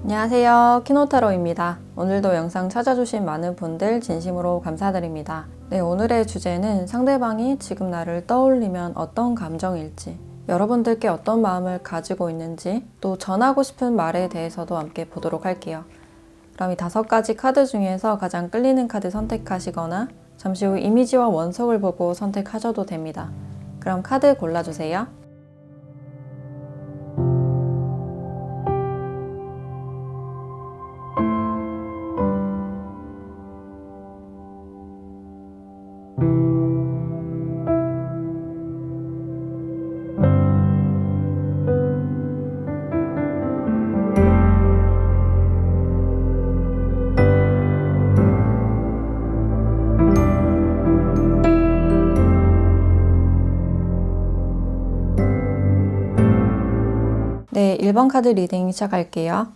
안녕하세요, 키노타로입니다. 오늘도 영상 찾아주신 많은 분들 진심으로 감사드립니다. 네, 오늘의 주제는 상대방이 지금 나를 떠올리면 어떤 감정일지, 여러분들께 어떤 마음을 가지고 있는지, 또 전하고 싶은 말에 대해서도 함께 보도록 할게요. 그럼 이 5가지 카드 중에서 가장 끌리는 카드 선택하시거나 잠시 후 이미지와 원석을 보고 선택하셔도 됩니다. 그럼 카드 골라주세요. 네, 1번 카드 리딩 시작할게요.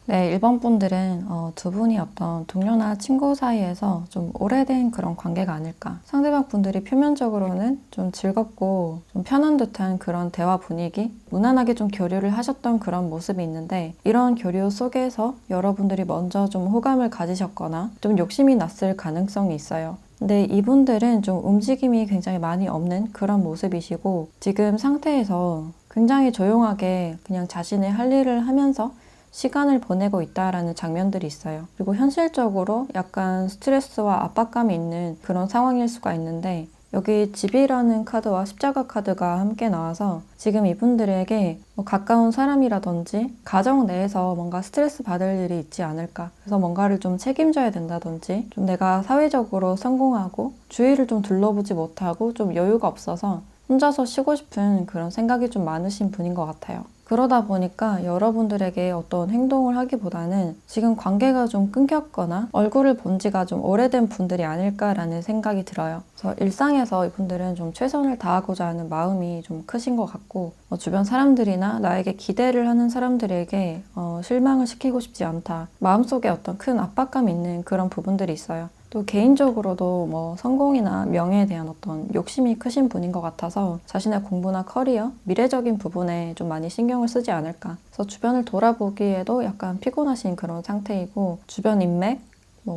네, 1번 분들은 두 분이 어떤 동료나 친구 사이에서 좀 오래된 그런 관계가 아닐까. 상대방 분들이 표면적으로는 좀 즐겁고 좀 편한 듯한 그런 대화 분위기, 무난하게 좀 교류를 하셨던 그런 모습이 있는데, 이런 교류 속에서 여러분들이 먼저 좀 호감을 가지셨거나 좀 욕심이 났을 가능성이 있어요. 근데 이분들은 좀 움직임이 굉장히 많이 없는 그런 모습이시고, 지금 상태에서 굉장히 조용하게 그냥 자신의 할 일을 하면서 시간을 보내고 있다라는 장면들이 있어요. 그리고 현실적으로 약간 스트레스와 압박감이 있는 그런 상황일 수가 있는데, 여기 집이라는 카드와 십자가 카드가 함께 나와서 지금 이분들에게 가까운 사람이라든지 가정 내에서 뭔가 스트레스 받을 일이 있지 않을까. 그래서 뭔가를 좀 책임져야 된다든지, 좀 내가 사회적으로 성공하고 주위를 좀 둘러보지 못하고 좀 여유가 없어서 혼자서 쉬고 싶은 그런 생각이 좀 많으신 분인 것 같아요. 그러다 보니까 여러분들에게 어떤 행동을 하기보다는 지금 관계가 좀 끊겼거나 얼굴을 본 지가 좀 오래된 분들이 아닐까라는 생각이 들어요. 그래서 일상에서 이분들은 좀 최선을 다하고자 하는 마음이 좀 크신 것 같고, 주변 사람들이나 나에게 기대를 하는 사람들에게 실망을 시키고 싶지 않다. 마음속에 어떤 큰 압박감이 있는 그런 부분들이 있어요. 또 개인적으로도 성공이나 명예에 대한 어떤 욕심이 크신 분인 것 같아서 자신의 공부나 커리어, 미래적인 부분에 좀 많이 신경을 쓰지 않을까. 그래서 주변을 돌아보기에도 약간 피곤하신 그런 상태이고, 주변 인맥,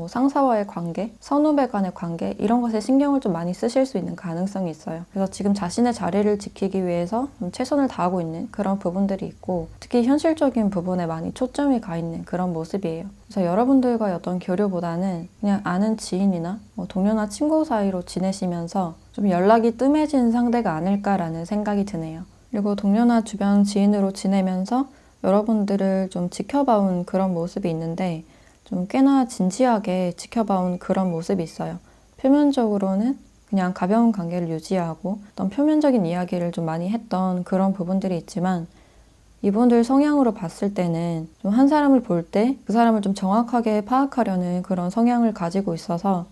상사와의 관계, 선후배 간의 관계, 이런 것에 신경을 좀 많이 쓰실 수 있는 가능성이 있어요. 그래서 지금 자신의 자리를 지키기 위해서 좀 최선을 다하고 있는 그런 부분들이 있고, 특히 현실적인 부분에 많이 초점이 가 있는 그런 모습이에요. 그래서 여러분들과의 어떤 교류보다는 그냥 아는 지인이나 동료나 친구 사이로 지내시면서 좀 연락이 뜸해진 상대가 아닐까라는 생각이 드네요. 그리고 동료나 주변 지인으로 지내면서 여러분들을 좀 지켜봐온 그런 모습이 있는데, 좀 꽤나 진지하게 지켜봐온 그런 모습이 있어요. 표면적으로는 그냥 가벼운 관계를 유지하고 어떤 표면적인 이야기를 좀 많이 했던 그런 부분들이 있지만, 이분들 성향으로 봤을 때는 좀 한 사람을 볼 때 그 사람을 좀 정확하게 파악하려는 그런 성향을 가지고 있어서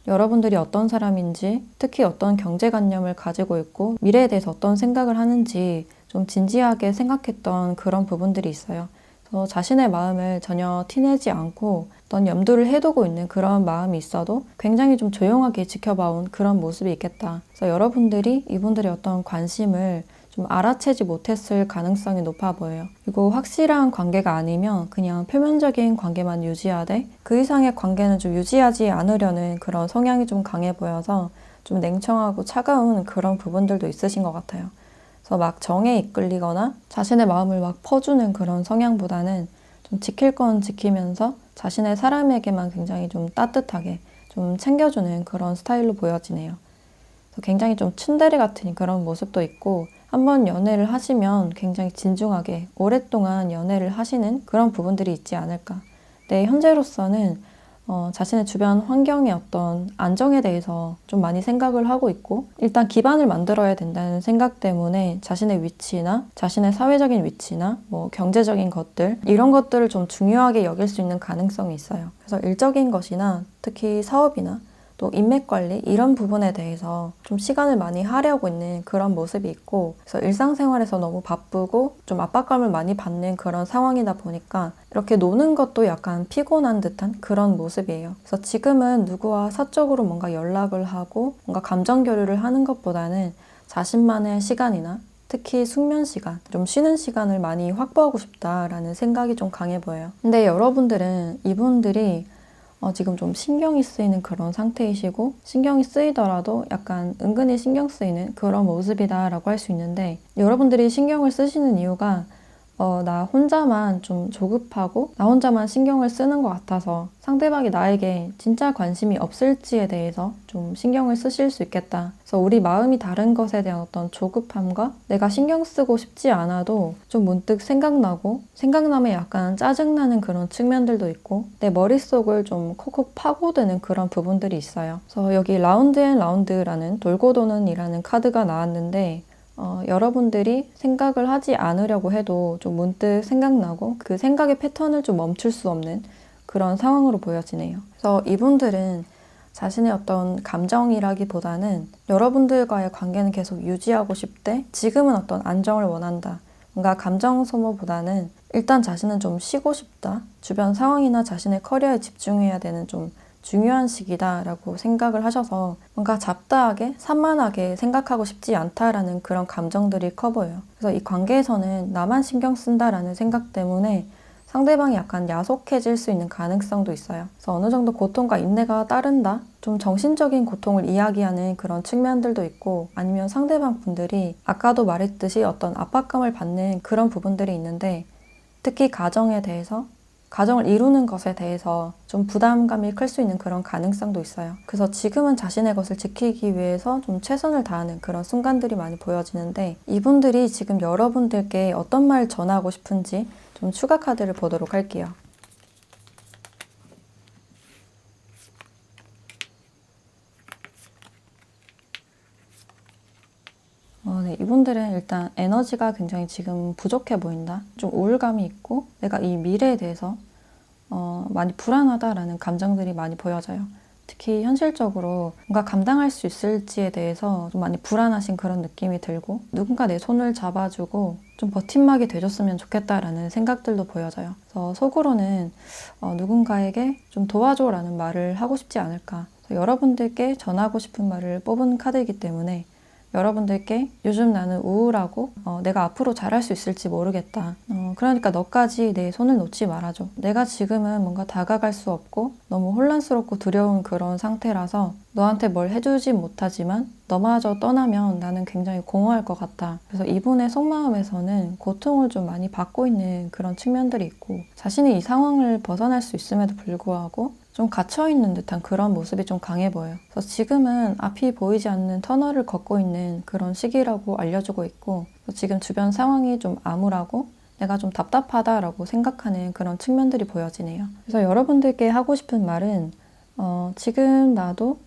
여러분들이 어떤 사람인지, 특히 어떤 경제관념을 가지고 있고 미래에 대해서 어떤 생각을 하는지 좀 진지하게 생각했던 그런 부분들이 있어요. 그래서 자신의 마음을 전혀 티내지 않고 어떤 염두를 해두고 있는 그런 마음이 있어도 굉장히 좀 조용하게 지켜봐온 그런 모습이 있겠다. 그래서 여러분들이 이분들의 어떤 관심을 좀 알아채지 못했을 가능성이 높아 보여요. 그리고 확실한 관계가 아니면 그냥 표면적인 관계만 유지하되 그 이상의 관계는 좀 유지하지 않으려는 그런 성향이 좀 강해 보여서 좀 냉정하고 차가운 그런 부분들도 있으신 것 같아요. 그래서 막 정에 이끌리거나 자신의 마음을 막 퍼주는 그런 성향보다는 좀 지킬 건 지키면서 자신의 사람에게만 굉장히 좀 따뜻하게 좀 챙겨주는 그런 스타일로 보여지네요. 그래서 굉장히 좀 츤데레 같은 그런 모습도 있고, 한번 연애를 하시면 굉장히 진중하게 오랫동안 연애를 하시는 그런 부분들이 있지 않을까. 네, 현재로서는 자신의 주변 환경의 어떤 안정에 대해서 좀 많이 생각을 하고 있고, 일단 기반을 만들어야 된다는 생각 때문에 자신의 위치나 자신의 사회적인 위치나 뭐 경제적인 것들, 이런 것들을 좀 중요하게 여길 수 있는 가능성이 있어요. 그래서 일적인 것이나 특히 사업이나 또 인맥 관리 이런 부분에 대해서 좀 시간을 많이 하려고 있는 그런 모습이 있고, 그래서 일상생활에서 너무 바쁘고 좀 압박감을 많이 받는 그런 상황이다 보니까 이렇게 노는 것도 약간 피곤한 듯한 그런 모습이에요. 그래서 지금은 누구와 사적으로 뭔가 연락을 하고 뭔가 감정 교류를 하는 것보다는 자신만의 시간이나 특히 숙면 시간, 좀 쉬는 시간을 많이 확보하고 싶다라는 생각이 좀 강해 보여요. 근데 여러분들은 이분들이 지금 좀 신경이 쓰이는 그런 상태이시고, 신경이 쓰이더라도 약간 은근히 신경 쓰이는 그런 모습이다라고 할 수 있는데, 여러분들이 신경을 쓰시는 이유가 나 혼자만 좀 조급하고 나 혼자만 신경을 쓰는 것 같아서 상대방이 나에게 진짜 관심이 없을지에 대해서 좀 신경을 쓰실 수 있겠다. 그래서 우리 마음이 다른 것에 대한 어떤 조급함과 내가 신경 쓰고 싶지 않아도 좀 문득 생각나고, 생각나면 약간 짜증나는 그런 측면들도 있고, 내 머릿속을 좀 콕콕 파고드는 그런 부분들이 있어요. 그래서 여기 라운드 앤 라운드라는 돌고 도는 이라는 카드가 나왔는데, 여러분들이 생각을 하지 않으려고 해도 좀 문득 생각나고 그 생각의 패턴을 좀 멈출 수 없는 그런 상황으로 보여지네요. 그래서 이분들은 자신의 어떤 감정이라기보다는 여러분들과의 관계는 계속 유지하고 싶대, 지금은 어떤 안정을 원한다. 뭔가 감정 소모보다는 일단 자신은 좀 쉬고 싶다. 주변 상황이나 자신의 커리어에 집중해야 되는 좀 중요한 시기다라고 생각을 하셔서 뭔가 잡다하게 산만하게 생각하고 싶지 않다라는 그런 감정들이 커 보여요. 그래서 이 관계에서는 나만 신경 쓴다라는 생각 때문에 상대방이 약간 야속해질 수 있는 가능성도 있어요. 그래서 어느 정도 고통과 인내가 따른다? 좀 정신적인 고통을 이야기하는 그런 측면들도 있고, 아니면 상대방 분들이 아까도 말했듯이 어떤 압박감을 받는 그런 부분들이 있는데, 특히 가정에 대해서, 가정을 이루는 것에 대해서 좀 부담감이 클 수 있는 그런 가능성도 있어요. 그래서 지금은 자신의 것을 지키기 위해서 좀 최선을 다하는 그런 순간들이 많이 보여지는데, 이분들이 지금 여러분들께 어떤 말 전하고 싶은지 좀 추가 카드를 보도록 할게요. 네, 이분들은 일단 에너지가 굉장히 지금 부족해 보인다. 좀 우울감이 있고 내가 이 미래에 대해서 많이 불안하다라는 감정들이 많이 보여져요. 특히 현실적으로 뭔가 감당할 수 있을지에 대해서 좀 많이 불안하신 그런 느낌이 들고, 누군가 내 손을 잡아주고 좀 버팀막이 돼줬으면 좋겠다라는 생각들도 보여져요. 그래서 속으로는 누군가에게 좀 도와줘라는 말을 하고 싶지 않을까. 여러분들께 전하고 싶은 말을 뽑은 카드이기 때문에 여러분들께 요즘 나는 우울하고 내가 앞으로 잘할 수 있을지 모르겠다. 그러니까 너까지 내 손을 놓지 말아줘. 내가 지금은 뭔가 다가갈 수 없고 너무 혼란스럽고 두려운 그런 상태라서 너한테 뭘 해주지 못하지만 너마저 떠나면 나는 굉장히 공허할 것 같아. 그래서 이분의 속마음에서는 고통을 좀 많이 받고 있는 그런 측면들이 있고, 자신이 이 상황을 벗어날 수 있음에도 불구하고 좀 갇혀있는 듯한 그런 모습이 좀 강해 보여요. 그래서 지금은 앞이 보이지 않는 터널을 걷고 있는 그런 시기라고 알려주고 있고, 지금 주변 상황이 좀 암울하고 내가 좀 답답하다라고 생각하는 그런 측면들이 보여지네요. 그래서 여러분들께 하고 싶은 말은 지금 나도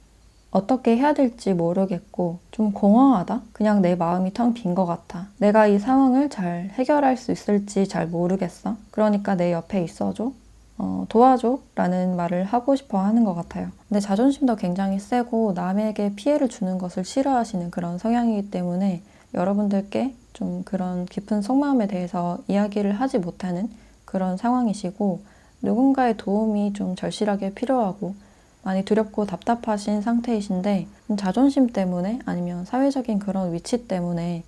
어떻게 해야 될지 모르겠고 좀 공허하다? 그냥 내 마음이 텅 빈 것 같아. 내가 이 상황을 잘 해결할 수 있을지 잘 모르겠어. 그러니까 내 옆에 있어줘. 도와줘 라는 말을 하고 싶어 하는 것 같아요. 근데 자존심도 굉장히 세고 남에게 피해를 주는 것을 싫어하시는 그런 성향이기 때문에 여러분들께 좀 그런 깊은 속마음에 대해서 이야기를 하지 못하는 그런 상황이시고, 누군가의 도움이 좀 절실하게 필요하고 많이 두렵고 답답하신 상태이신데, 자존심 때문에 아니면 사회적인 그런 위치 때문에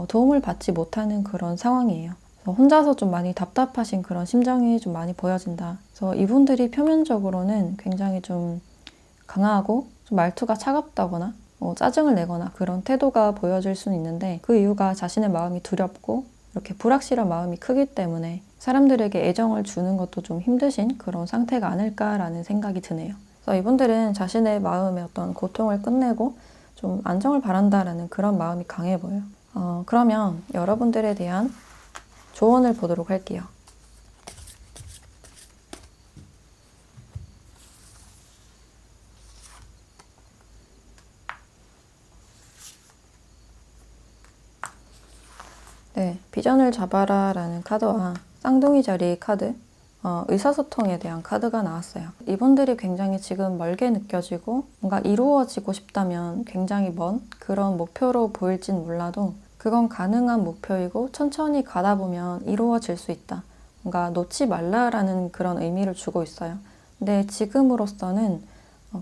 도움을 받지 못하는 그런 상황이에요. 혼자서 좀 많이 답답하신 그런 심정이 좀 많이 보여진다. 그래서 이분들이 표면적으로는 굉장히 좀 강하고 좀 말투가 차갑다거나 짜증을 내거나 그런 태도가 보여질 수는 있는데, 그 이유가 자신의 마음이 두렵고 이렇게 불확실한 마음이 크기 때문에 사람들에게 애정을 주는 것도 좀 힘드신 그런 상태가 아닐까라는 생각이 드네요. 그래서 이분들은 자신의 마음의 어떤 고통을 끝내고 좀 안정을 바란다라는 그런 마음이 강해 보여요. 그러면 여러분들에 대한 조언을 보도록 할게요. 네, 비전을 잡아라 라는 카드와 쌍둥이 자리 카드, 의사소통에 대한 카드가 나왔어요. 이분들이 굉장히 지금 멀게 느껴지고 뭔가 이루어지고 싶다면 굉장히 먼 그런 목표로 보일진 몰라도 그건 가능한 목표이고 천천히 가다 보면 이루어질 수 있다. 뭔가 놓지 말라라는 그런 의미를 주고 있어요. 근데 지금으로서는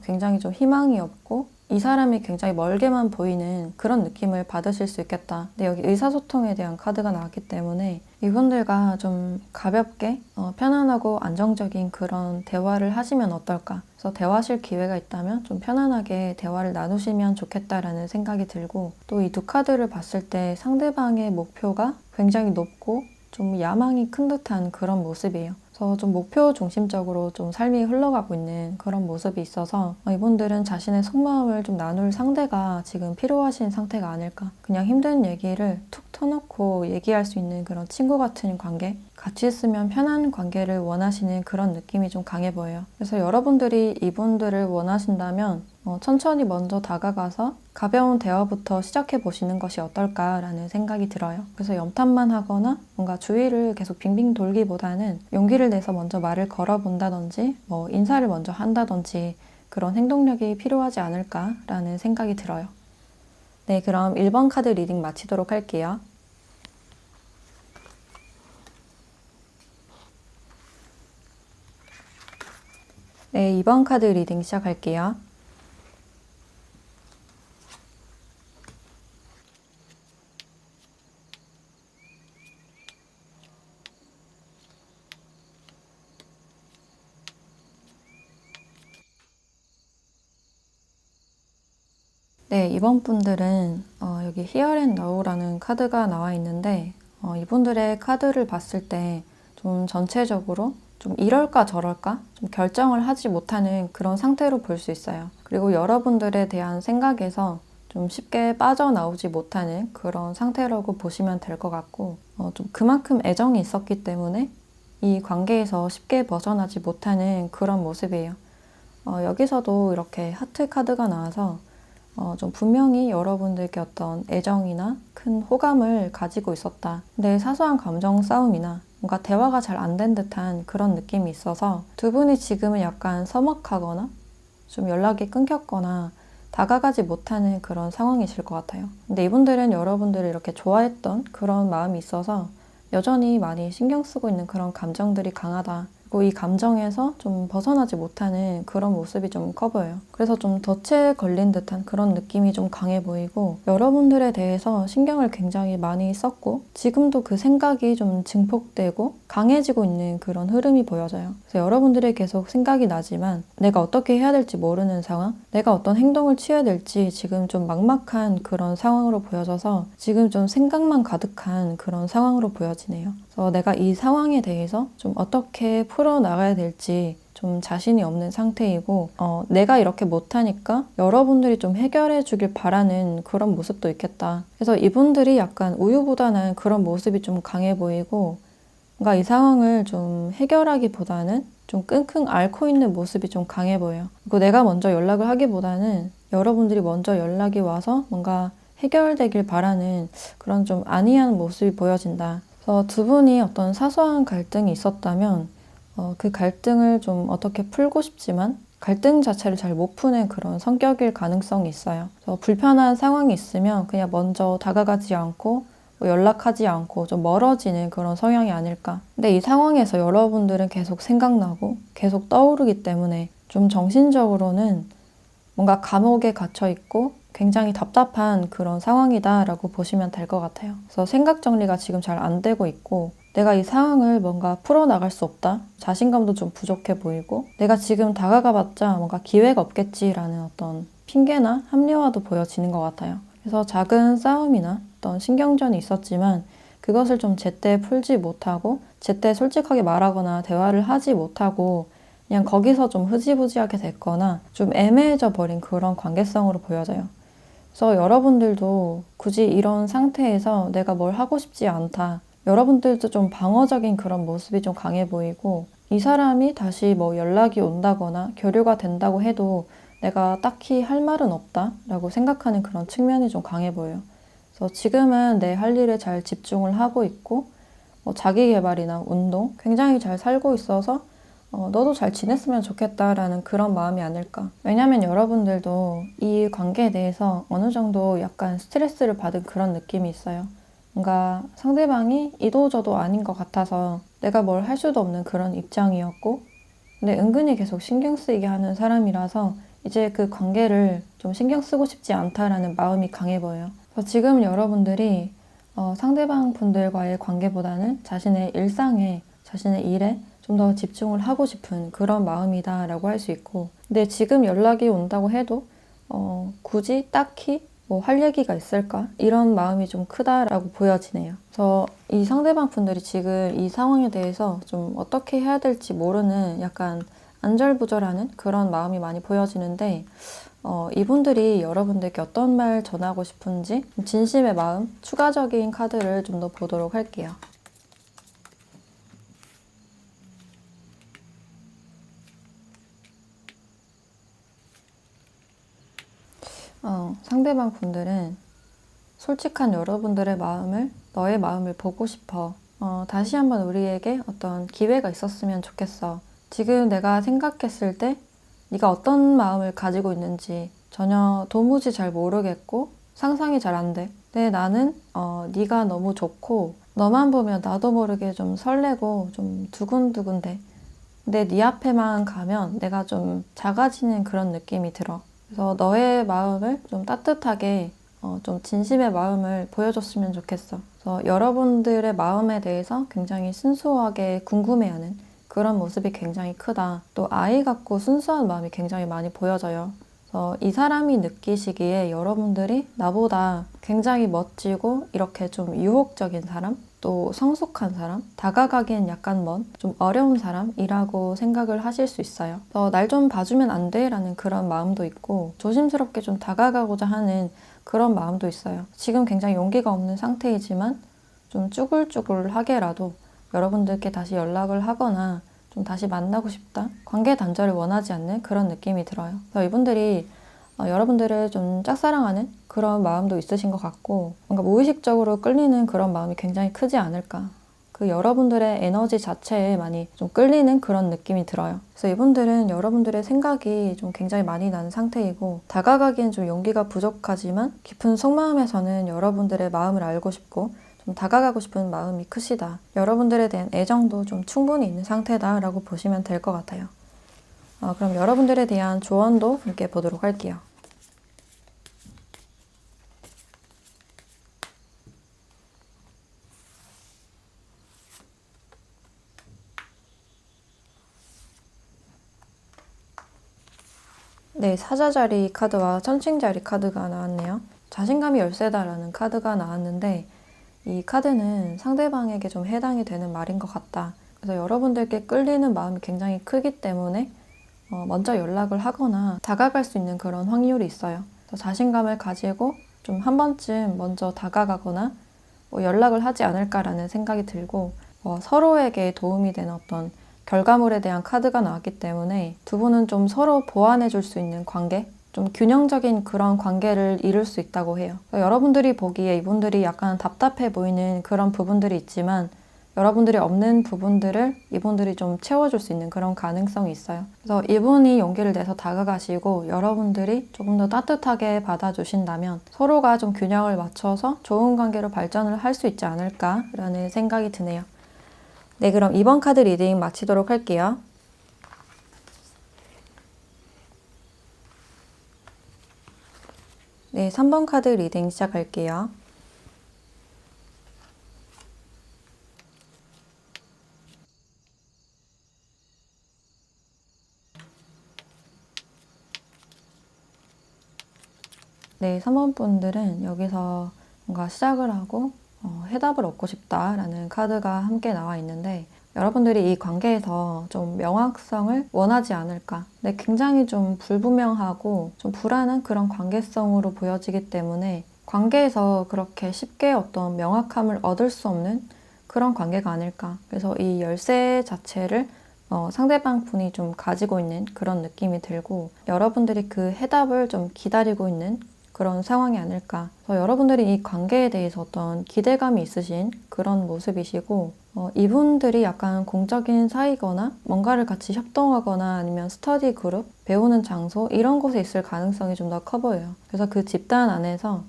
굉장히 좀 희망이 없고 이 사람이 굉장히 멀게만 보이는 그런 느낌을 받으실 수 있겠다. 근데 여기 의사소통에 대한 카드가 나왔기 때문에 이분들과 좀 가볍게 편안하고 안정적인 그런 대화를 하시면 어떨까. 그래서 대화하실 기회가 있다면 좀 편안하게 대화를 나누시면 좋겠다라는 생각이 들고 또 이 두 카드를 봤을 때 상대방의 목표가 굉장히 높고 좀 야망이 큰 듯한 그런 모습이에요. 그래서 좀 목표 중심적으로 좀 삶이 흘러가고 있는 그런 모습이 있어서 이분들은 자신의 속마음을 좀 나눌 상대가 지금 필요하신 상태가 아닐까. 그냥 힘든 얘기를 툭 터놓고 얘기할 수 있는 그런 친구 같은 관계, 같이 있으면 편한 관계를 원하시는 그런 느낌이 좀 강해 보여요. 그래서 여러분들이 이분들을 원하신다면 천천히 먼저 다가가서 가벼운 대화부터 시작해 보시는 것이 어떨까라는 생각이 들어요. 그래서 염탐만 하거나 뭔가 주위를 계속 빙빙 돌기보다는 용기를 내서 먼저 말을 걸어본다든지 인사를 먼저 한다든지 그런 행동력이 필요하지 않을까라는 생각이 들어요. 네, 그럼 1번 카드 리딩 마치도록 할게요. 네, 2번 카드 리딩 시작할게요. 네, 이번 분들은 여기 Here and Now라는 카드가 나와 있는데 이분들의 카드를 봤을 때 좀 전체적으로 좀 이럴까 저럴까 좀 결정을 하지 못하는 그런 상태로 볼 수 있어요. 그리고 여러분들에 대한 생각에서 좀 쉽게 빠져나오지 못하는 그런 상태라고 보시면 될 것 같고 좀 그만큼 애정이 있었기 때문에 이 관계에서 쉽게 벗어나지 못하는 그런 모습이에요. 여기서도 이렇게 하트 카드가 나와서 좀 분명히 여러분들께 어떤 애정이나 큰 호감을 가지고 있었다. 근데 사소한 감정 싸움이나 뭔가 대화가 잘 안 된 듯한 그런 느낌이 있어서 두 분이 지금은 약간 서먹하거나 좀 연락이 끊겼거나 다가가지 못하는 그런 상황이실 것 같아요. 근데 이분들은 여러분들을 이렇게 좋아했던 그런 마음이 있어서 여전히 많이 신경 쓰고 있는 그런 감정들이 강하다. 그리고 이 감정에서 좀 벗어나지 못하는 그런 모습이 좀 커 보여요. 그래서 좀 덫에 걸린 듯한 그런 느낌이 좀 강해 보이고 여러분들에 대해서 신경을 굉장히 많이 썼고 지금도 그 생각이 좀 증폭되고 강해지고 있는 그런 흐름이 보여져요. 그래서 여러분들이 계속 생각이 나지만 내가 어떻게 해야 될지 모르는 상황, 내가 어떤 행동을 취해야 될지 지금 좀 막막한 그런 상황으로 보여져서 지금 좀 생각만 가득한 그런 상황으로 보여지네요. 그래서 내가 이 상황에 대해서 좀 어떻게 풀어나가야 될지 좀 자신이 없는 상태이고 내가 이렇게 못하니까 여러분들이 좀 해결해 주길 바라는 그런 모습도 있겠다. 그래서 이분들이 약간 우유부단한 그런 모습이 좀 강해 보이고 뭔가 이 상황을 좀 해결하기보다는 좀 끙끙 앓고 있는 모습이 좀 강해 보여요. 그리고 내가 먼저 연락을 하기보다는 여러분들이 먼저 연락이 와서 뭔가 해결되길 바라는 그런 좀 안이한 모습이 보여진다. 그래서 두 분이 어떤 사소한 갈등이 있었다면 그 갈등을 좀 어떻게 풀고 싶지만 갈등 자체를 잘 못 푸는 그런 성격일 가능성이 있어요. 그래서 불편한 상황이 있으면 그냥 먼저 다가가지 않고 연락하지 않고 좀 멀어지는 그런 성향이 아닐까. 근데 이 상황에서 여러분들은 계속 생각나고 계속 떠오르기 때문에 좀 정신적으로는 뭔가 감옥에 갇혀 있고 굉장히 답답한 그런 상황이다라고 보시면 될 것 같아요. 그래서 생각 정리가 지금 잘 안 되고 있고 내가 이 상황을 뭔가 풀어나갈 수 없다. 자신감도 좀 부족해 보이고 내가 지금 다가가봤자 뭔가 기회가 없겠지라는 어떤 핑계나 합리화도 보여지는 것 같아요. 그래서 작은 싸움이나 어떤 신경전이 있었지만 그것을 좀 제때 풀지 못하고 제때 솔직하게 말하거나 대화를 하지 못하고 그냥 거기서 좀 흐지부지하게 됐거나 좀 애매해져 버린 그런 관계성으로 보여져요. 그래서 여러분들도 굳이 이런 상태에서 내가 뭘 하고 싶지 않다. 여러분들도 좀 방어적인 그런 모습이 좀 강해 보이고 이 사람이 다시 뭐 연락이 온다거나 교류가 된다고 해도 내가 딱히 할 말은 없다 라고 생각하는 그런 측면이 좀 강해 보여요. 그래서 지금은 내 할 일에 잘 집중을 하고 있고 자기 개발이나 운동 굉장히 잘 살고 있어서 너도 잘 지냈으면 좋겠다라는 그런 마음이 아닐까. 왜냐면 여러분들도 이 관계에 대해서 어느 정도 약간 스트레스를 받은 그런 느낌이 있어요. 뭔가 상대방이 이도저도 아닌 것 같아서 내가 뭘 할 수도 없는 그런 입장이었고, 근데 은근히 계속 신경 쓰이게 하는 사람이라서 이제 그 관계를 좀 신경 쓰고 싶지 않다라는 마음이 강해 보여요. 그래서 지금 여러분들이 상대방 분들과의 관계보다는 자신의 일상에, 자신의 일에 좀 더 집중을 하고 싶은 그런 마음이다라고 할 수 있고, 근데 지금 연락이 온다고 해도 굳이 딱히 뭐 할 얘기가 있을까? 이런 마음이 좀 크다라고 보여지네요. 그래서 이 상대방 분들이 지금 이 상황에 대해서 좀 어떻게 해야 될지 모르는 약간 안절부절하는 그런 마음이 많이 보여지는데, 이분들이 여러분들께 어떤 말 전하고 싶은지 진심의 마음, 추가적인 카드를 좀 더 보도록 할게요. 상대방 분들은 솔직한 여러분들의 마음을, 너의 마음을 보고 싶어. 다시 한번 우리에게 어떤 기회가 있었으면 좋겠어. 지금 내가 생각했을 때 네가 어떤 마음을 가지고 있는지 전혀 도무지 잘 모르겠고 상상이 잘 안 돼. 근데 나는 네가 너무 좋고 너만 보면 나도 모르게 좀 설레고 좀 두근두근돼. 근데 네 앞에만 가면 내가 좀 작아지는 그런 느낌이 들어. 그래서 너의 마음을 좀 따뜻하게 좀 진심의 마음을 보여줬으면 좋겠어. 그래서 여러분들의 마음에 대해서 굉장히 순수하게 궁금해하는 그런 모습이 굉장히 크다. 또 아이 같고 순수한 마음이 굉장히 많이 보여져요. 그래서 이 사람이 느끼시기에 여러분들이 나보다 굉장히 멋지고 이렇게 좀 유혹적인 사람, 또 성숙한 사람, 다가가기엔 약간 먼, 좀 어려운 사람이라고 생각을 하실 수 있어요. 날 좀 봐주면 안 돼? 라는 그런 마음도 있고 조심스럽게 좀 다가가고자 하는 그런 마음도 있어요. 지금 굉장히 용기가 없는 상태이지만 좀 쭈글쭈글하게라도 여러분들께 다시 연락을 하거나 좀 다시 만나고 싶다? 관계 단절을 원하지 않는 그런 느낌이 들어요. 그래서 이분들이 여러분들을 좀 짝사랑하는 그런 마음도 있으신 것 같고 뭔가 무의식적으로 끌리는 그런 마음이 굉장히 크지 않을까. 그 여러분들의 에너지 자체에 많이 좀 끌리는 그런 느낌이 들어요. 그래서 이분들은 여러분들의 생각이 좀 굉장히 많이 나는 상태이고 다가가기엔 좀 용기가 부족하지만 깊은 속마음에서는 여러분들의 마음을 알고 싶고 좀 다가가고 싶은 마음이 크시다. 여러분들에 대한 애정도 좀 충분히 있는 상태다라고 보시면 될 것 같아요. 그럼 여러분들에 대한 조언도 함께 보도록 할게요. 네, 사자자리 카드와 천칭자리 카드가 나왔네요. 자신감이 열세다라는 카드가 나왔는데 이 카드는 상대방에게 좀 해당이 되는 말인 것 같다. 그래서 여러분들께 끌리는 마음이 굉장히 크기 때문에 먼저 연락을 하거나 다가갈 수 있는 그런 확률이 있어요. 그래서 자신감을 가지고 좀 한 번쯤 먼저 다가가거나 연락을 하지 않을까라는 생각이 들고 서로에게 도움이 되는 어떤 결과물에 대한 카드가 나왔기 때문에 두 분은 좀 서로 보완해 줄 수 있는 관계? 좀 균형적인 그런 관계를 이룰 수 있다고 해요. 여러분들이 보기에 이분들이 약간 답답해 보이는 그런 부분들이 있지만 여러분들이 없는 부분들을 이분들이 좀 채워줄 수 있는 그런 가능성이 있어요. 그래서 이분이 용기를 내서 다가가시고 여러분들이 조금 더 따뜻하게 받아주신다면 서로가 좀 균형을 맞춰서 좋은 관계로 발전을 할 수 있지 않을까라는 생각이 드네요. 네, 그럼 이번 카드 리딩 마치도록 할게요. 네, 3번 카드 리딩 시작할게요. 네, 3번 분들은 여기서 뭔가 시작을 하고 해답을 얻고 싶다라는 카드가 함께 나와 있는데 여러분들이 이 관계에서 좀 명확성을 원하지 않을까. 근데 굉장히 좀 불분명하고 좀 불안한 그런 관계성으로 보여지기 때문에 관계에서 그렇게 쉽게 어떤 명확함을 얻을 수 없는 그런 관계가 아닐까. 그래서 이 열쇠 자체를 상대방 분이 좀 가지고 있는 그런 느낌이 들고 여러분들이 그 해답을 좀 기다리고 있는 그런 상황이 아닐까. 그래서 여러분들이 이 관계에 대해서 어떤 기대감이 있으신 그런 모습이시고, 이분들이 약간 공적인 사이거나 뭔가를 같이 협동하거나 아니면 스터디 그룹, 배우는 장소 이런 곳에 있을 가능성이 좀 더 커 보여요. 그래서 그 집단 안에서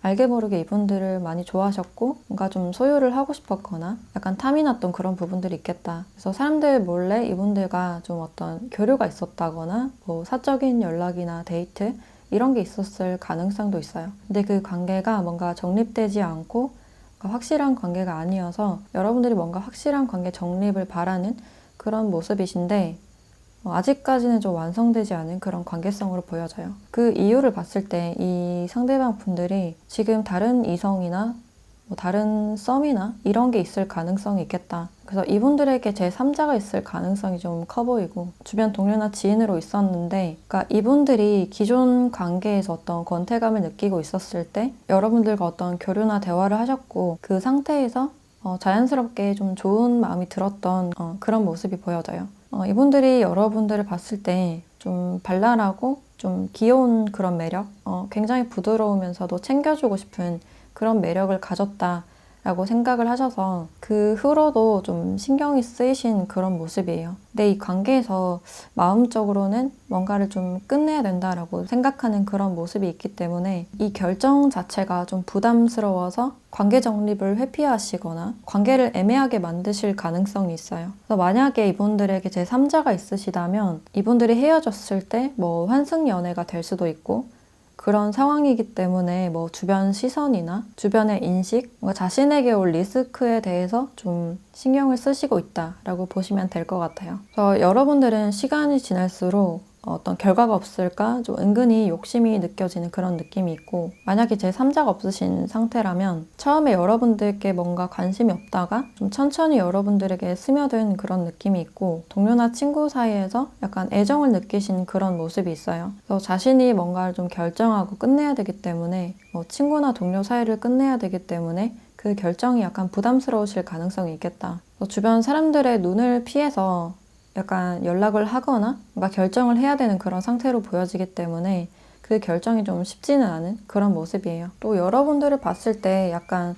알게 모르게 이분들을 많이 좋아하셨고 뭔가 좀 소유를 하고 싶었거나 약간 탐이 났던 그런 부분들이 있겠다. 그래서 사람들 몰래 이분들과 좀 어떤 교류가 있었다거나 뭐 사적인 연락이나 데이트 이런 게 있었을 가능성도 있어요. 근데 그 관계가 뭔가 정립되지 않고 확실한 관계가 아니어서 여러분들이 뭔가 확실한 관계 정립을 바라는 그런 모습이신데 아직까지는 좀 완성되지 않은 그런 관계성으로 보여져요. 그 이유를 봤을 때 이 상대방 분들이 지금 다른 이성이나 뭐 다른 썸이나 이런 게 있을 가능성이 있겠다. 그래서 이분들에게 제3자가 있을 가능성이 좀 커 보이고 주변 동료나 지인으로 있었는데 그러니까 이분들이 기존 관계에서 어떤 권태감을 느끼고 있었을 때 여러분들과 어떤 교류나 대화를 하셨고 그 상태에서 자연스럽게 좀 좋은 마음이 들었던 그런 모습이 보여져요. 이분들이 여러분들을 봤을 때 좀 발랄하고 좀 귀여운 그런 매력, 굉장히 부드러우면서도 챙겨주고 싶은 그런 매력을 가졌다라고 생각을 하셔서 그 후로도 좀 신경이 쓰이신 그런 모습이에요. 근데 이 관계에서 마음적으로는 뭔가를 좀 끝내야 된다라고 생각하는 그런 모습이 있기 때문에 이 결정 자체가 좀 부담스러워서 관계 정립을 회피하시거나 관계를 애매하게 만드실 가능성이 있어요. 그래서 만약에 이분들에게 제3자가 있으시다면 이분들이 헤어졌을 때 뭐 환승연애가 될 수도 있고 그런 상황이기 때문에 뭐 주변 시선이나 주변의 인식, 자신에게 올 리스크에 대해서 좀 신경을 쓰시고 있다라고 보시면 될 것 같아요. 그래서 여러분들은 시간이 지날수록 어떤 결과가 없을까 좀 은근히 욕심이 느껴지는 그런 느낌이 있고 만약에 제3자가 없으신 상태라면 처음에 여러분들께 뭔가 관심이 없다가 좀 천천히 여러분들에게 스며든 그런 느낌이 있고 동료나 친구 사이에서 약간 애정을 느끼신 그런 모습이 있어요. 그래서 자신이 뭔가를 좀 결정하고 끝내야 되기 때문에 친구나 동료 사이를 끝내야 되기 때문에 그 결정이 약간 부담스러우실 가능성이 있겠다. 주변 사람들의 눈을 피해서 약간 연락을 하거나 뭔가 결정을 해야 되는 그런 상태로 보여지기 때문에 그 결정이 좀 쉽지는 않은 그런 모습이에요. 또 여러분들을 봤을 때 약간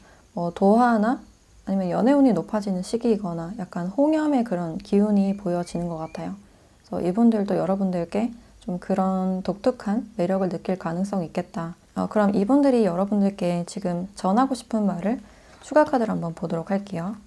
도화나 아니면 연애운이 높아지는 시기이거나 약간 홍염의 그런 기운이 보여지는 것 같아요. 그래서 이분들도 여러분들께 좀 그런 독특한 매력을 느낄 가능성이 있겠다. 그럼 이분들이 여러분들께 지금 전하고 싶은 말을 추가 카드를 한번 보도록 할게요.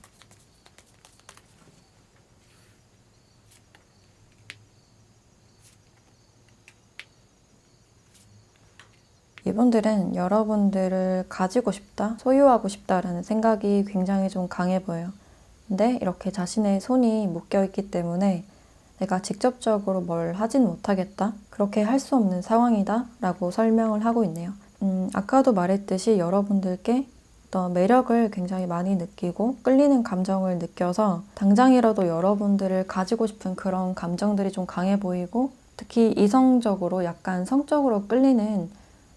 이분들은 여러분들을 가지고 싶다, 소유하고 싶다라는 생각이 굉장히 좀 강해 보여요. 근데 이렇게 자신의 손이 묶여있기 때문에 내가 직접적으로 뭘 하진 못하겠다, 그렇게 할 수 없는 상황이다 라고 설명을 하고 있네요. 아까도 말했듯이 여러분들께 어떤 매력을 굉장히 많이 느끼고 끌리는 감정을 느껴서 당장이라도 여러분들을 가지고 싶은 그런 감정들이 좀 강해 보이고 특히 이성적으로 약간 성적으로 끌리는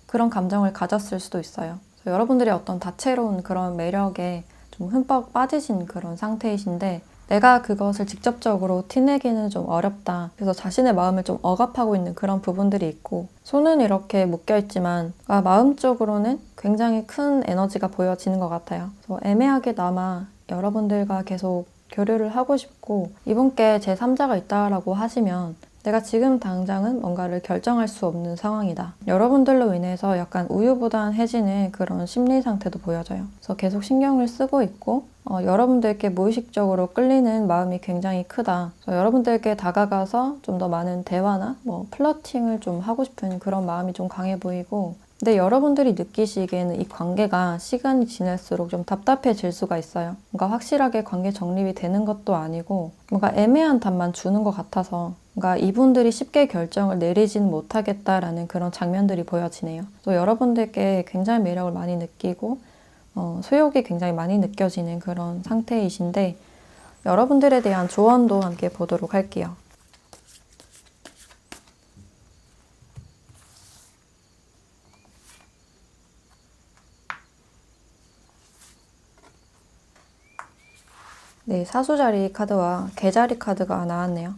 그런 감정을 가졌을 수도 있어요. 여러분들이 어떤 다채로운 그런 매력에 좀 흠뻑 빠지신 그런 상태이신데 내가 그것을 직접적으로 티내기는 좀 어렵다. 그래서 자신의 마음을 좀 억압하고 있는 그런 부분들이 있고 손은 이렇게 묶여있지만 마음적으로는 굉장히 큰 에너지가 보여지는 것 같아요. 그래서 애매하게나마 여러분들과 계속 교류를 하고 싶고 이분께 제3자가 있다라고 하시면 내가 지금 당장은 뭔가를 결정할 수 없는 상황이다. 여러분들로 인해서 약간 우유부단해지는 그런 심리 상태도 보여져요. 그래서 계속 신경을 쓰고 있고 여러분들께 무의식적으로 끌리는 마음이 굉장히 크다. 그래서 여러분들께 다가가서 좀 더 많은 대화나 플러팅을 좀 하고 싶은 그런 마음이 좀 강해 보이고 근데 여러분들이 느끼시기에는 이 관계가 시간이 지날수록 좀 답답해질 수가 있어요. 뭔가 확실하게 관계 정립이 되는 것도 아니고 뭔가 애매한 답만 주는 것 같아서 뭔가 이분들이 쉽게 결정을 내리진 못하겠다라는 그런 장면들이 보여지네요. 또 여러분들께 굉장히 매력을 많이 느끼고 소욕이 굉장히 많이 느껴지는 그런 상태이신데 여러분들에 대한 조언도 함께 보도록 할게요. 네, 사수자리 카드와 개자리 카드가 나왔네요.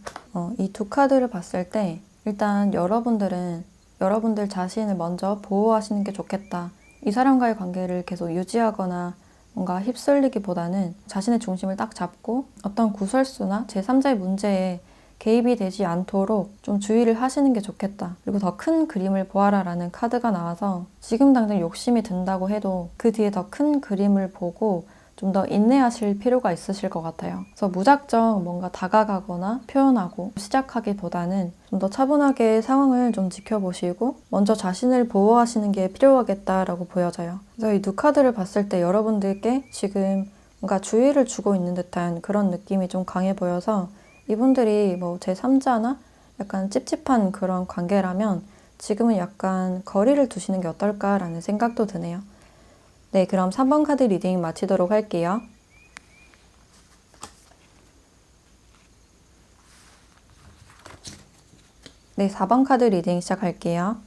이 두 카드를 봤을 때 일단 여러분들은 여러분들 자신을 먼저 보호하시는 게 좋겠다. 이 사람과의 관계를 계속 유지하거나 뭔가 휩쓸리기보다는 자신의 중심을 딱 잡고 어떤 구설수나 제3자의 문제에 개입이 되지 않도록 좀 주의를 하시는 게 좋겠다. 그리고 더 큰 그림을 보아라 라는 카드가 나와서 지금 당장 욕심이 든다고 해도 그 뒤에 더 큰 그림을 보고 좀 더 인내하실 필요가 있으실 것 같아요. 그래서 무작정 뭔가 다가가거나 표현하고 시작하기보다는 좀 더 차분하게 상황을 좀 지켜보시고 먼저 자신을 보호하시는 게 필요하겠다라고 보여져요. 그래서 이 두 카드를 봤을 때 여러분들께 지금 뭔가 주의를 주고 있는 듯한 그런 느낌이 좀 강해 보여서 이분들이 뭐 제3자나 약간 찝찝한 그런 관계라면 지금은 약간 거리를 두시는 게 어떨까라는 생각도 드네요. 네, 그럼 3번 카드 리딩 마치도록 할게요. 네, 4번 카드 리딩 시작할게요.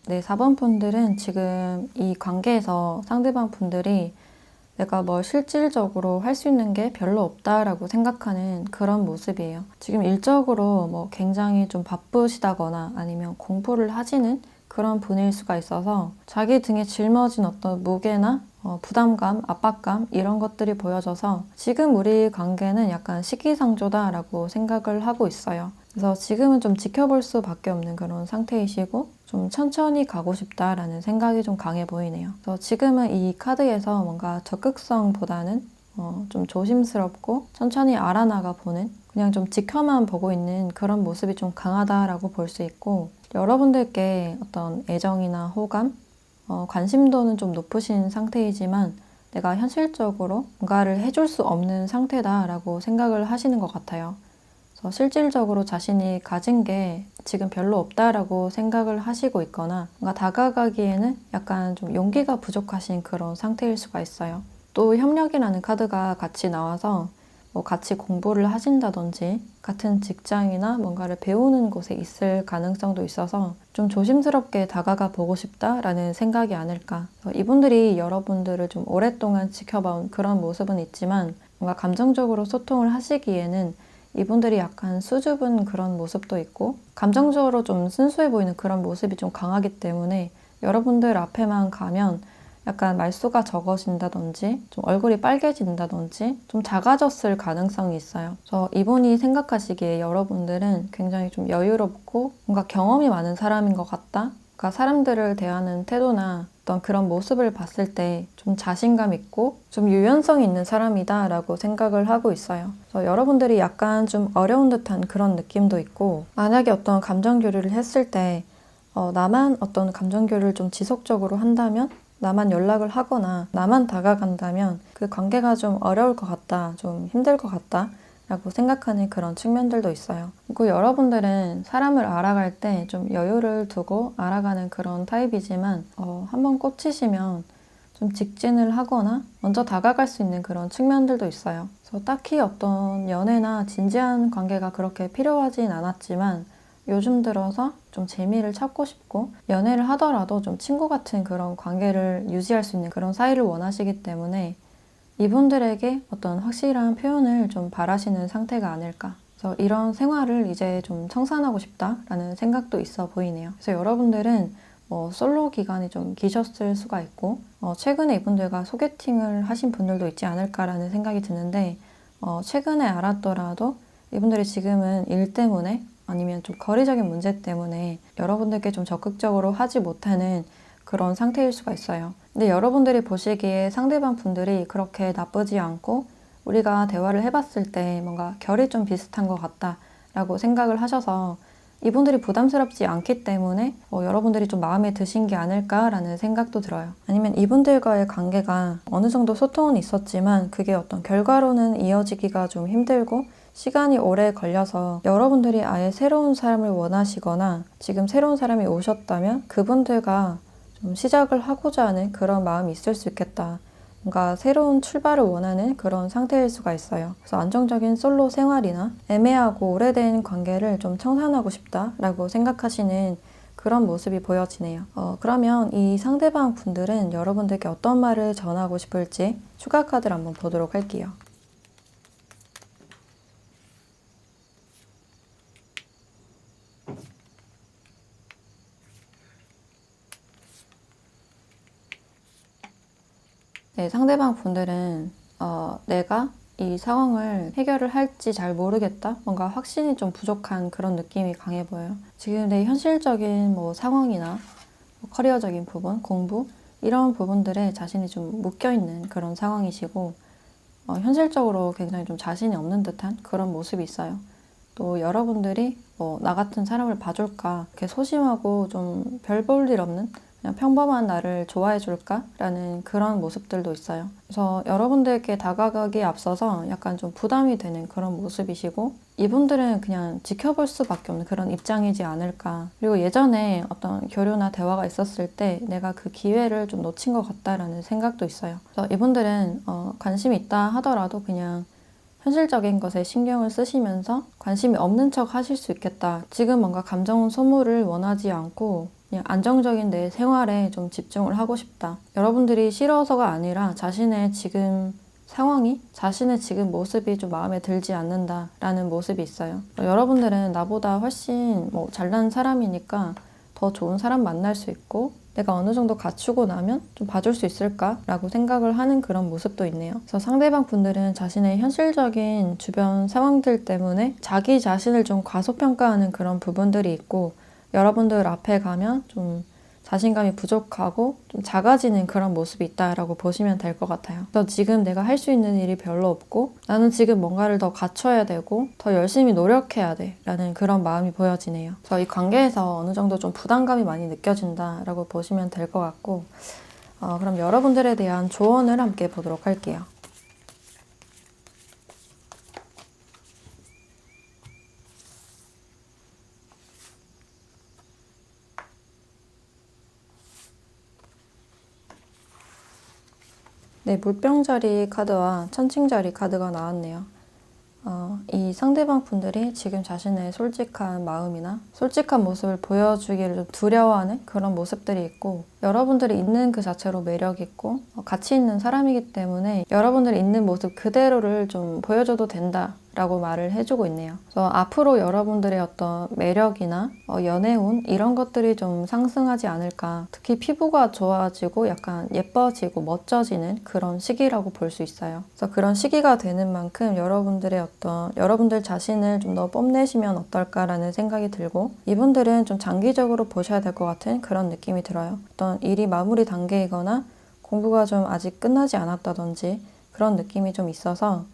네, 4번 분들은 지금 이 관계에서 상대방 분들이 내가 뭘 실질적으로 할 수 있는 게 별로 없다라고 생각하는 그런 모습이에요. 지금 일적으로 뭐 굉장히 좀 바쁘시다거나 아니면 공부를 하시는 그런 분일 수가 있어서 자기 등에 짊어진 어떤 무게나 부담감, 압박감 이런 것들이 보여져서 지금 우리 관계는 약간 시기상조다라고 생각을 하고 있어요. 그래서 지금은 좀 지켜볼 수밖에 없는 그런 상태이시고 좀 천천히 가고 싶다라는 생각이 좀 강해 보이네요. 그래서 지금은 이 카드에서 뭔가 적극성보다는 좀 조심스럽고 천천히 알아나가 보는 그냥 좀 지켜만 보고 있는 그런 모습이 좀 강하다라고 볼 수 있고 여러분들께 어떤 애정이나 호감, 관심도는 좀 높으신 상태이지만 내가 현실적으로 뭔가를 해줄 수 없는 상태다라고 생각을 하시는 것 같아요. 그래서 실질적으로 자신이 가진 게 지금 별로 없다라고 생각을 하시고 있거나 뭔가 다가가기에는 약간 좀 용기가 부족하신 그런 상태일 수가 있어요. 또 협력이라는 카드가 같이 나와서 뭐 같이 공부를 하신다든지 같은 직장이나 뭔가를 배우는 곳에 있을 가능성도 있어서 좀 조심스럽게 다가가 보고 싶다라는 생각이 아닐까. 이분들이 여러분들을 좀 오랫동안 지켜봐온 그런 모습은 있지만 뭔가 감정적으로 소통을 하시기에는 이분들이 약간 수줍은 그런 모습도 있고 감정적으로 좀 순수해 보이는 그런 모습이 좀 강하기 때문에 여러분들 앞에만 가면 약간 말수가 적어진다든지 좀 얼굴이 빨개진다든지 좀 작아졌을 가능성이 있어요. 그래서 이분이 생각하시기에 여러분들은 굉장히 좀 여유롭고 뭔가 경험이 많은 사람인 것 같다. 그러니까 사람들을 대하는 태도나 어떤 그런 모습을 봤을 때 좀 자신감 있고 좀 유연성이 있는 사람이다 라고 생각을 하고 있어요. 그래서 여러분들이 약간 좀 어려운 듯한 그런 느낌도 있고 만약에 어떤 감정 교류를 했을 때 나만 어떤 감정 교류를 좀 지속적으로 한다면 나만 연락을 하거나 나만 다가간다면 그 관계가 좀 어려울 것 같다, 좀 힘들 것 같다 라고 생각하는 그런 측면들도 있어요. 그리고 여러분들은 사람을 알아갈 때 좀 여유를 두고 알아가는 그런 타입이지만 한번 꽂히시면 좀 직진을 하거나 먼저 다가갈 수 있는 그런 측면들도 있어요. 그래서 딱히 어떤 연애나 진지한 관계가 그렇게 필요하진 않았지만 요즘 들어서 좀 재미를 찾고 싶고 연애를 하더라도 좀 친구 같은 그런 관계를 유지할 수 있는 그런 사이를 원하시기 때문에 이분들에게 어떤 확실한 표현을 좀 바라시는 상태가 아닐까. 그래서 이런 생활을 이제 좀 청산하고 싶다라는 생각도 있어 보이네요. 그래서 여러분들은 솔로 기간이 좀 기셨을 수가 있고 최근에 이분들과 소개팅을 하신 분들도 있지 않을까라는 생각이 드는데 최근에 알았더라도 이분들이 지금은 일 때문에 아니면 좀 거리적인 문제 때문에 여러분들께 좀 적극적으로 하지 못하는 그런 상태일 수가 있어요. 근데 여러분들이 보시기에 상대방 분들이 그렇게 나쁘지 않고 우리가 대화를 해봤을 때 뭔가 결이 좀 비슷한 것 같다라고 생각을 하셔서 이분들이 부담스럽지 않기 때문에 여러분들이 좀 마음에 드신 게 아닐까라는 생각도 들어요. 아니면 이분들과의 관계가 어느 정도 소통은 있었지만 그게 어떤 결과로는 이어지기가 좀 힘들고 시간이 오래 걸려서 여러분들이 아예 새로운 사람을 원하시거나 지금 새로운 사람이 오셨다면 그분들과 좀 시작을 하고자 하는 그런 마음이 있을 수 있겠다. 뭔가 새로운 출발을 원하는 그런 상태일 수가 있어요. 그래서 안정적인 솔로 생활이나 애매하고 오래된 관계를 좀 청산하고 싶다라고 생각하시는 그런 모습이 보여지네요. 그러면 이 상대방 분들은 여러분들께 어떤 말을 전하고 싶을지 추가 카드를 한번 보도록 할게요. 네, 상대방 분들은 내가 이 상황을 해결을 할지 잘 모르겠다. 뭔가 확신이 좀 부족한 그런 느낌이 강해 보여요. 지금 내 현실적인 뭐 상황이나 뭐 커리어적인 부분, 공부 이런 부분들에 자신이 좀 묶여있는 그런 상황이시고 현실적으로 굉장히 좀 자신이 없는 듯한 그런 모습이 있어요. 또 여러분들이 나 같은 사람을 봐줄까 이렇게 소심하고 좀 별 볼 일 없는 그냥 평범한 나를 좋아해 줄까? 라는 그런 모습들도 있어요. 그래서 여러분들께 다가가기에 앞서서 약간 좀 부담이 되는 그런 모습이시고 이분들은 그냥 지켜볼 수밖에 없는 그런 입장이지 않을까. 그리고 예전에 어떤 교류나 대화가 있었을 때 내가 그 기회를 좀 놓친 것 같다라는 생각도 있어요. 그래서 이분들은 관심이 있다 하더라도 그냥 현실적인 것에 신경을 쓰시면서 관심이 없는 척 하실 수 있겠다. 지금 뭔가 감정 소모를 원하지 않고 그냥 안정적인 내 생활에 좀 집중을 하고 싶다. 여러분들이 싫어서가 아니라 자신의 지금 상황이, 자신의 지금 모습이 좀 마음에 들지 않는다라는 모습이 있어요. 여러분들은 나보다 훨씬 잘난 사람이니까 더 좋은 사람 만날 수 있고 내가 어느 정도 갖추고 나면 좀 봐줄 수 있을까라고 생각을 하는 그런 모습도 있네요. 그래서 상대방 분들은 자신의 현실적인 주변 상황들 때문에 자기 자신을 좀 과소평가하는 그런 부분들이 있고 여러분들 앞에 가면 좀 자신감이 부족하고 좀 작아지는 그런 모습이 있다라고 보시면 될 것 같아요. 그래서 지금 내가 할 수 있는 일이 별로 없고 나는 지금 뭔가를 더 갖춰야 되고 더 열심히 노력해야 돼 라는 그런 마음이 보여지네요. 그래서 이 관계에서 어느 정도 좀 부담감이 많이 느껴진다라고 보시면 될 것 같고 그럼 여러분들에 대한 조언을 함께 보도록 할게요. 네, 물병자리 카드와 천칭자리 카드가 나왔네요. 이 상대방 분들이 지금 자신의 솔직한 마음이나 솔직한 모습을 보여주기를 좀 두려워하는 그런 모습들이 있고 여러분들이 있는 그 자체로 매력 있고 가치 있는 사람이기 때문에 여러분들이 있는 모습 그대로를 좀 보여줘도 된다 라고 말을 해주고 있네요. 그래서 앞으로 여러분들의 어떤 매력이나 연애운 이런 것들이 좀 상승하지 않을까. 특히 피부가 좋아지고 약간 예뻐지고 멋져지는 그런 시기라고 볼 수 있어요. 그래서 그런 시기가 되는 만큼 여러분들 자신을 좀 더 뽐내시면 어떨까라는 생각이 들고 이분들은 좀 장기적으로 보셔야 될 것 같은 그런 느낌이 들어요. 어떤 일이 마무리 단계이거나 공부가 좀 아직 끝나지 않았다든지 그런 느낌이 좀 있어서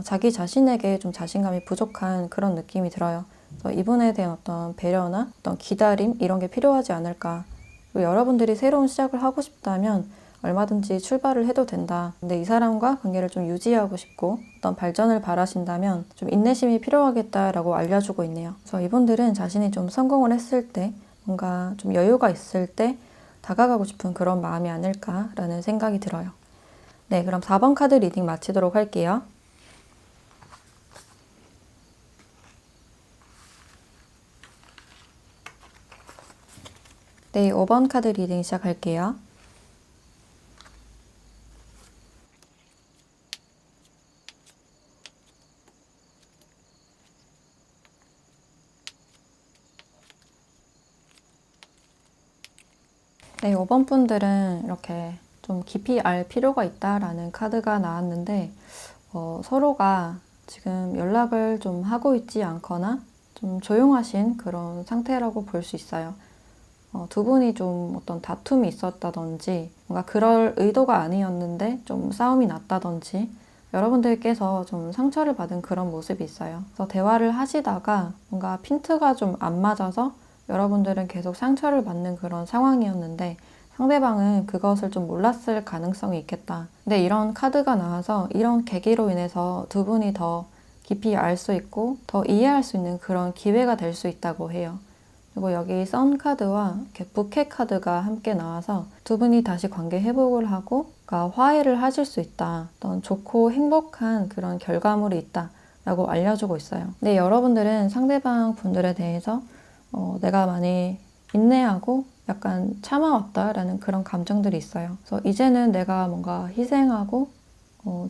자기 자신에게 좀 자신감이 부족한 그런 느낌이 들어요. 그래서 이분에 대한 어떤 배려나 어떤 기다림 이런 게 필요하지 않을까. 그리고 여러분들이 새로운 시작을 하고 싶다면 얼마든지 출발을 해도 된다. 근데 이 사람과 관계를 좀 유지하고 싶고 어떤 발전을 바라신다면 좀 인내심이 필요하겠다라고 알려주고 있네요. 그래서 이분들은 자신이 좀 성공을 했을 때 뭔가 좀 여유가 있을 때 다가가고 싶은 그런 마음이 아닐까라는 생각이 들어요. 네, 그럼 4번 카드 리딩 마치도록 할게요. 네, 5번 카드 리딩 시작할게요. 네, 5번 분들은 이렇게 좀 깊이 알 필요가 있다라는 카드가 나왔는데 서로가 지금 연락을 좀 하고 있지 않거나 좀 조용하신 그런 상태라고 볼 수 있어요. 두 분이 좀 어떤 다툼이 있었다든지 뭔가 그럴 의도가 아니었는데 좀 싸움이 났다든지 여러분들께서 좀 상처를 받은 그런 모습이 있어요. 그래서 대화를 하시다가 뭔가 핀트가 좀 안 맞아서 여러분들은 계속 상처를 받는 그런 상황이었는데 상대방은 그것을 좀 몰랐을 가능성이 있겠다. 근데 이런 카드가 나와서 이런 계기로 인해서 두 분이 더 깊이 알 수 있고 더 이해할 수 있는 그런 기회가 될 수 있다고 해요. 그리고 여기 선 카드와 이렇게 부캐 카드가 함께 나와서 두 분이 다시 관계 회복을 하고 그러니까 화해를 하실 수 있다. 어떤 좋고 행복한 그런 결과물이 있다. 라고 알려주고 있어요. 근데 여러분들은 상대방 분들에 대해서 내가 많이 인내하고 약간 참아왔다라는 그런 감정들이 있어요. 그래서 이제는 내가 뭔가 희생하고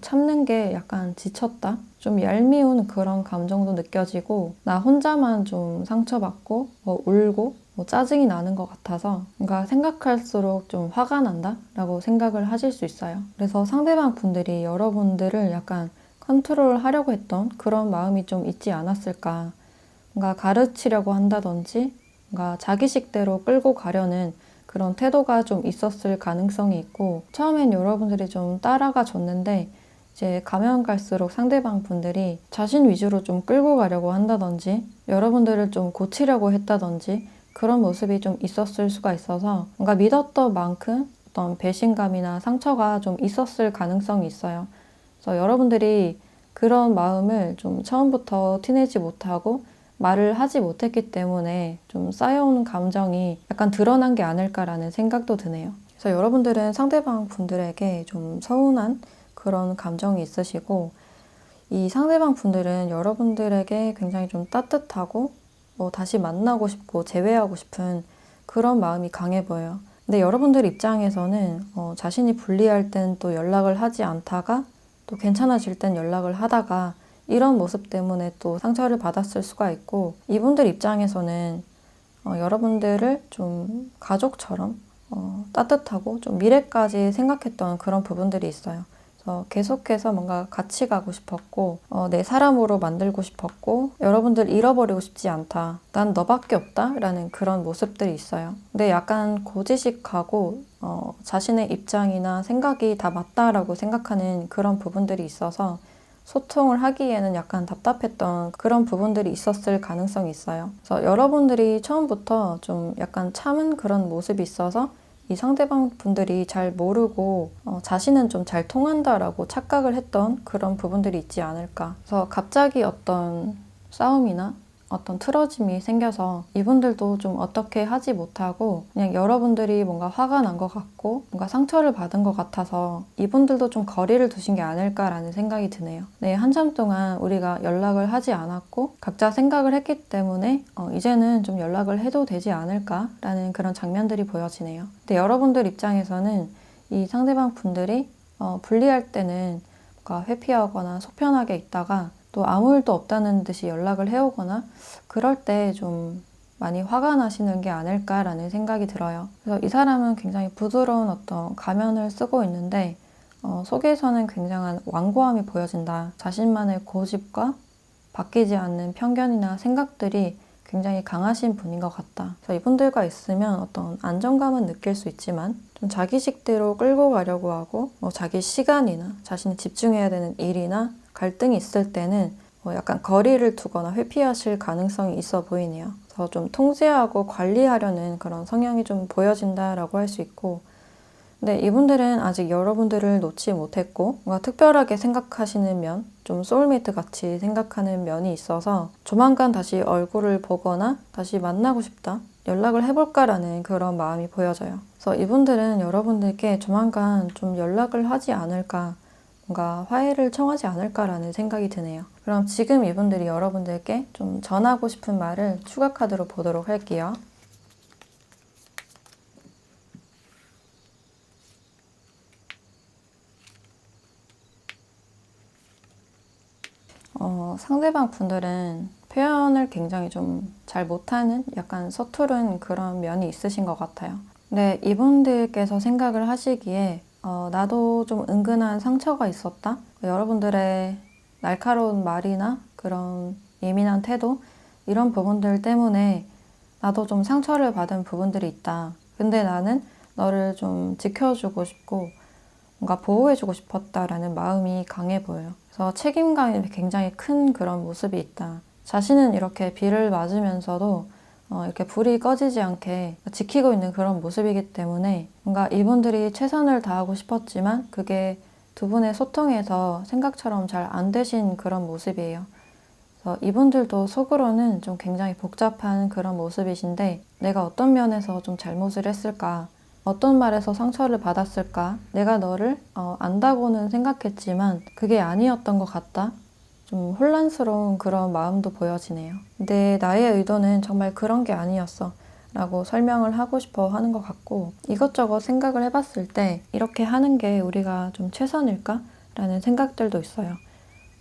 참는 게 약간 지쳤다? 좀 얄미운 그런 감정도 느껴지고 나 혼자만 좀 상처받고 울고 짜증이 나는 것 같아서 뭔가 생각할수록 좀 화가 난다? 라고 생각을 하실 수 있어요. 그래서 상대방 분들이 여러분들을 약간 컨트롤 하려고 했던 그런 마음이 좀 있지 않았을까. 뭔가 가르치려고 한다든지 뭔가 자기식대로 끌고 가려는 그런 태도가 좀 있었을 가능성이 있고 처음엔 여러분들이 좀 따라가 줬는데 이제 가면 갈수록 상대방 분들이 자신 위주로 좀 끌고 가려고 한다든지 여러분들을 좀 고치려고 했다든지 그런 모습이 좀 있었을 수가 있어서 뭔가 믿었던 만큼 어떤 배신감이나 상처가 좀 있었을 가능성이 있어요. 그래서 여러분들이 그런 마음을 좀 처음부터 티내지 못하고 말을 하지 못했기 때문에 좀 쌓여오는 감정이 약간 드러난 게 아닐까라는 생각도 드네요. 그래서 여러분들은 상대방 분들에게 좀 서운한 그런 감정이 있으시고 이 상대방 분들은 여러분들에게 굉장히 좀 따뜻하고 다시 만나고 싶고 재회하고 싶은 그런 마음이 강해 보여요. 근데 여러분들 입장에서는 자신이 불리할 땐 또 연락을 하지 않다가 또 괜찮아질 땐 연락을 하다가 이런 모습 때문에 또 상처를 받았을 수가 있고 이분들 입장에서는 여러분들을 좀 가족처럼 따뜻하고 좀 미래까지 생각했던 그런 부분들이 있어요. 그래서 계속해서 뭔가 같이 가고 싶었고 내 사람으로 만들고 싶었고 여러분들 잃어버리고 싶지 않다. 난 너밖에 없다 라는 그런 모습들이 있어요. 근데 약간 고지식하고 자신의 입장이나 생각이 다 맞다라고 생각하는 그런 부분들이 있어서 소통을 하기에는 약간 답답했던 그런 부분들이 있었을 가능성이 있어요. 그래서 여러분들이 처음부터 좀 약간 참은 그런 모습이 있어서 이 상대방 분들이 잘 모르고 자신은 좀 잘 통한다라고 착각을 했던 그런 부분들이 있지 않을까. 그래서 갑자기 어떤 싸움이나 어떤 틀어짐이 생겨서 이분들도 좀 어떻게 하지 못하고 그냥 여러분들이 뭔가 화가 난 것 같고 뭔가 상처를 받은 것 같아서 이분들도 좀 거리를 두신 게 아닐까라는 생각이 드네요. 네, 한참 동안 우리가 연락을 하지 않았고 각자 생각을 했기 때문에 이제는 좀 연락을 해도 되지 않을까라는 그런 장면들이 보여지네요. 근데 여러분들 입장에서는 이 상대방 분들이 불리할 때는 뭔가 회피하거나 속편하게 있다가 또 아무 일도 없다는 듯이 연락을 해오거나 그럴 때 좀 많이 화가 나시는 게 아닐까라는 생각이 들어요. 그래서 이 사람은 굉장히 부드러운 어떤 가면을 쓰고 있는데 속에서는 굉장한 완고함이 보여진다. 자신만의 고집과 바뀌지 않는 편견이나 생각들이 굉장히 강하신 분인 것 같다. 그래서 이분들과 있으면 어떤 안정감은 느낄 수 있지만 좀 자기식대로 끌고 가려고 하고 자기 시간이나 자신이 집중해야 되는 일이나 갈등이 있을 때는 약간 거리를 두거나 회피하실 가능성이 있어 보이네요. 그래서 좀 통제하고 관리하려는 그런 성향이 좀 보여진다라고 할 수 있고 근데 이분들은 아직 여러분들을 놓지 못했고 뭔가 특별하게 생각하시는 면, 좀 소울메이트 같이 생각하는 면이 있어서 조만간 다시 얼굴을 보거나 다시 만나고 싶다, 연락을 해볼까라는 그런 마음이 보여져요. 그래서 이분들은 여러분들께 조만간 좀 연락을 하지 않을까, 뭔가 화해를 청하지 않을까라는 생각이 드네요. 그럼 지금 이분들이 여러분들께 좀 전하고 싶은 말을 추가 카드로 보도록 할게요. 상대방 분들은 표현을 굉장히 좀 잘 못하는 약간 서투른 그런 면이 있으신 것 같아요. 근데 이분들께서 생각을 하시기에 나도 좀 은근한 상처가 있었다. 여러분들의 날카로운 말이나 그런 예민한 태도 이런 부분들 때문에 나도 좀 상처를 받은 부분들이 있다. 근데 나는 너를 좀 지켜주고 싶고 뭔가 보호해주고 싶었다라는 마음이 강해 보여요. 그래서 책임감이 굉장히 큰 그런 모습이 있다. 자신은 이렇게 비를 맞으면서도 이렇게 불이 꺼지지 않게 지키고 있는 그런 모습이기 때문에 뭔가 이분들이 최선을 다하고 싶었지만 그게 두 분의 소통에서 생각처럼 잘 안 되신 그런 모습이에요. 그래서 이분들도 속으로는 좀 굉장히 복잡한 그런 모습이신데 내가 어떤 면에서 좀 잘못을 했을까? 어떤 말에서 상처를 받았을까? 내가 너를 안다고는 생각했지만 그게 아니었던 것 같다? 좀 혼란스러운 그런 마음도 보여지네요. 근데 나의 의도는 정말 그런 게 아니었어. 라고 설명을 하고 싶어 하는 것 같고, 이것저것 생각을 해봤을 때 이렇게 하는 게 우리가 좀 최선일까? 라는 생각들도 있어요.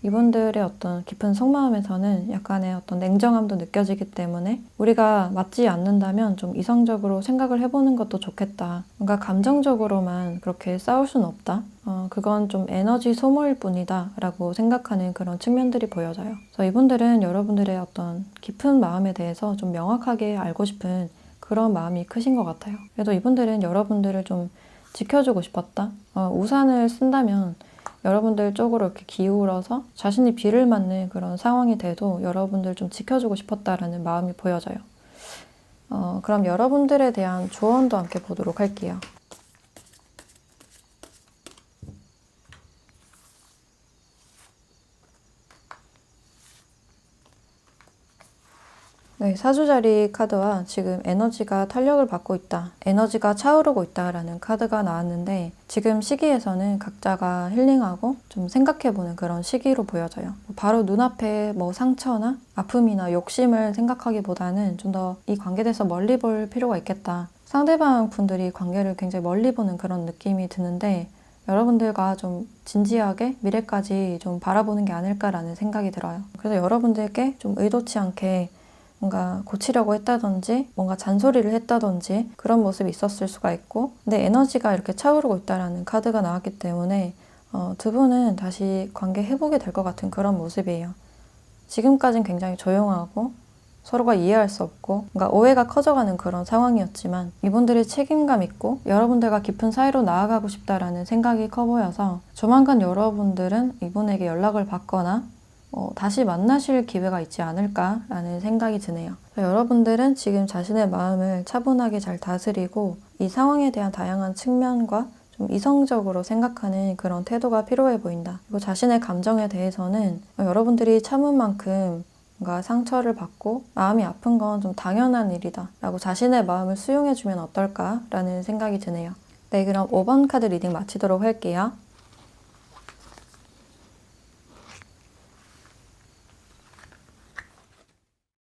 이분들의 어떤 깊은 속마음에서는 약간의 어떤 냉정함도 느껴지기 때문에 우리가 맞지 않는다면 좀 이성적으로 생각을 해보는 것도 좋겠다. 뭔가 감정적으로만 그렇게 싸울 수는 없다. 그건 좀 에너지 소모일 뿐이다 라고 생각하는 그런 측면들이 보여져요. 그래서 이분들은 여러분들의 어떤 깊은 마음에 대해서 좀 명확하게 알고 싶은 그런 마음이 크신 것 같아요. 그래도 이분들은 여러분들을 좀 지켜주고 싶었다. 우산을 쓴다면 여러분들 쪽으로 이렇게 기울어서 자신이 비를 맞는 그런 상황이 돼도 여러분들 좀 지켜주고 싶었다라는 마음이 보여져요. 그럼 여러분들에 대한 조언도 함께 보도록 할게요. 네, 사주자리 카드와 지금 에너지가 탄력을 받고 있다, 에너지가 차오르고 있다라는 카드가 나왔는데, 지금 시기에서는 각자가 힐링하고 좀 생각해보는 그런 시기로 보여져요. 바로 눈앞에 뭐 상처나 아픔이나 욕심을 생각하기보다는 좀 더 이 관계에 대해서 멀리 볼 필요가 있겠다. 상대방 분들이 관계를 굉장히 멀리 보는 그런 느낌이 드는데, 여러분들과 좀 진지하게 미래까지 좀 바라보는 게 아닐까라는 생각이 들어요. 그래서 여러분들께 좀 의도치 않게 뭔가 고치려고 했다든지 뭔가 잔소리를 했다든지 그런 모습이 있었을 수가 있고, 근데 에너지가 이렇게 차오르고 있다라는 카드가 나왔기 때문에 두 분은 다시 관계 회복이 될 것 같은 그런 모습이에요. 지금까지는 굉장히 조용하고 서로가 이해할 수 없고 뭔가 오해가 커져가는 그런 상황이었지만, 이분들이 책임감 있고 여러분들과 깊은 사이로 나아가고 싶다라는 생각이 커 보여서 조만간 여러분들은 이분에게 연락을 받거나 다시 만나실 기회가 있지 않을까라는 생각이 드네요. 여러분들은 지금 자신의 마음을 차분하게 잘 다스리고 이 상황에 대한 다양한 측면과 좀 이성적으로 생각하는 그런 태도가 필요해 보인다. 그리고 자신의 감정에 대해서는 여러분들이 참은 만큼 뭔가 상처를 받고 마음이 아픈 건 좀 당연한 일이다 라고 자신의 마음을 수용해주면 어떨까라는 생각이 드네요. 네, 그럼 5번 카드 리딩 마치도록 할게요.